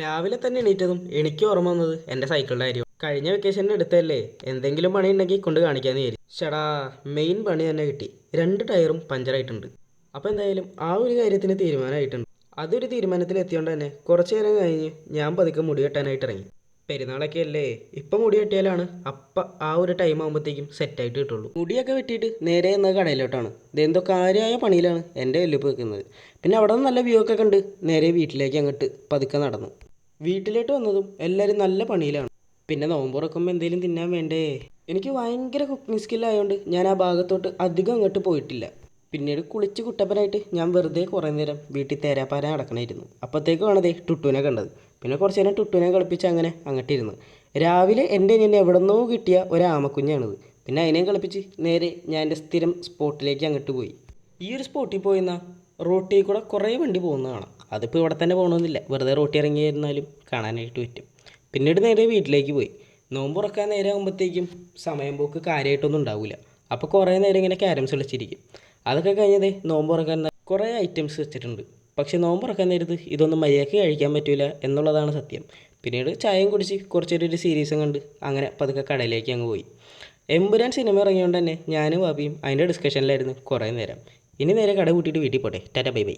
രാവിലെ തന്നെ എണീറ്റതും എനിക്ക് ഓർമ്മ വന്നത് എൻ്റെ സൈക്കിളിൻ്റെ കാര്യം. കഴിഞ്ഞ വെക്കേഷന് എടുത്തല്ലേ, എന്തെങ്കിലും പണി ഉണ്ടെങ്കിൽ കൊണ്ട് കാണിക്കാന്ന് വിചാരിച്ചു. ഷടാ, മെയിൻ പണി തന്നെ കിട്ടി. രണ്ട് ടയറും പഞ്ചറായിട്ടുണ്ട്. അപ്പോൾ എന്തായാലും ആ ഒരു കാര്യത്തിന് തീരുമാനമായിട്ടുണ്ട്. അതൊരു തീരുമാനത്തിൽ എത്തിയോണ്ട് തന്നെ കുറച്ച് നേരം കഴിഞ്ഞ് ഞാൻ പതുക്കെ മുടി കെട്ടാനായിട്ട് ഇറങ്ങി. പെരുന്നാളൊക്കെ അല്ലേ, ഇപ്പം മുടി കെട്ടിയാലാണ് അപ്പം ആ ഒരു ടൈം ആകുമ്പോഴത്തേക്കും സെറ്റായിട്ട് കിട്ടുള്ളൂ. മുടിയൊക്കെ വെട്ടിയിട്ട് നേരെ എന്ന കടയിലോട്ടാണ്. ഇതെന്തോ കാര്യമായ പണിയിലാണ് എൻ്റെ വെല്ലുപ്പ് വെക്കുന്നത്. പിന്നെ അവിടെ നിന്ന് നല്ല വ്യൂ ഒക്കെ കണ്ട് നേരെ വീട്ടിലേക്ക് അങ്ങോട്ട് പതുക്കെ നടന്നു. വീട്ടിലോട്ട് വന്നതും എല്ലാവരും നല്ല പണിയിലാണ്. പിന്നെ നോമ്പ് തുറക്കുമ്പോൾ എന്തെങ്കിലും തിന്നാൻ വേണ്ടേ. എനിക്ക് ഭയങ്കര കുക്കിംഗ് സ്കില്ലായതുകൊണ്ട് ഞാൻ ആ ഭാഗത്തോട്ട് അധികം അങ്ങോട്ട് പോയിട്ടില്ല. പിന്നീട് കുളിച്ച് കുട്ടപ്പനായിട്ട് ഞാൻ വെറുതെ കുറേ നേരം വീട്ടിൽ തേരാപ്പാര നടക്കണമായിരുന്നു. അപ്പോഴത്തേക്ക് വേണതേ ടുട്ടുവിനെ കണ്ടത്. പിന്നെ കുറച്ച് നേരം ടുട്ടുവിനെ കളിപ്പിച്ച് അങ്ങനെ അങ്ങോട്ടിരുന്നു. രാവിലെ എൻ്റെ ഞാൻ എവിടെ നിന്നോ കിട്ടിയ ഒരു ആമക്കുഞ്ഞാണിത്. പിന്നെ അതിനെയും കളിപ്പിച്ച് നേരെ ഞാൻ എൻ്റെ സ്ഥിരം സ്പോട്ടിലേക്ക് അങ്ങോട്ട് പോയി. ഈ ഒരു സ്പോട്ടിൽ പോയിരുന്ന റോട്ടിൽ കൂടെ കുറേ വണ്ടി പോകുന്നത് കാണാം. അതിപ്പോൾ ഇവിടെ തന്നെ പോകണമെന്നില്ല, വെറുതെ റോട്ടി ഇറങ്ങിയിരുന്നാലും കാണാനായിട്ട് പറ്റും. പിന്നീട് നേരെ വീട്ടിലേക്ക് പോയി. നോമ്പ് തുറക്കാൻ നേരെ ആകുമ്പോഴത്തേക്കും സമയം പോക്ക് കാര്യമായിട്ടൊന്നും ഉണ്ടാവില്ല. അപ്പോൾ കുറേ നേരം ഇങ്ങനെ ക്യാരംസ് കളിച്ചിരിക്കും. അതൊക്കെ കഴിഞ്ഞതേ നോമ്പ് തുറക്കാൻ കുറേ ഐറ്റംസ് വെച്ചിട്ടുണ്ട്. പക്ഷേ നോമ്പ് തുറക്കാൻ നേരത്ത് ഇതൊന്നും മര്യാദയ്ക്ക് കഴിക്കാൻ പറ്റില്ല എന്നുള്ളതാണ് സത്യം. പിന്നീട് ചായയും കുടിച്ച് കുറച്ചൊരു സീരീസും കണ്ട് അങ്ങനെ പതുക്കെ കടയിലേക്ക് അങ്ങ് പോയി. എമ്പുരാൻ സിനിമ ഇറങ്ങിയോണ്ട് തന്നെ ഞാനും വാപ്പിയും അതിൻ്റെ ഡിസ്കഷനിലായിരുന്നു കുറേ നേരം. ഇനി നേരെ കട കൂട്ടിയിട്ട് വീട്ടിൽ പോട്ടെ. Tata bye bye.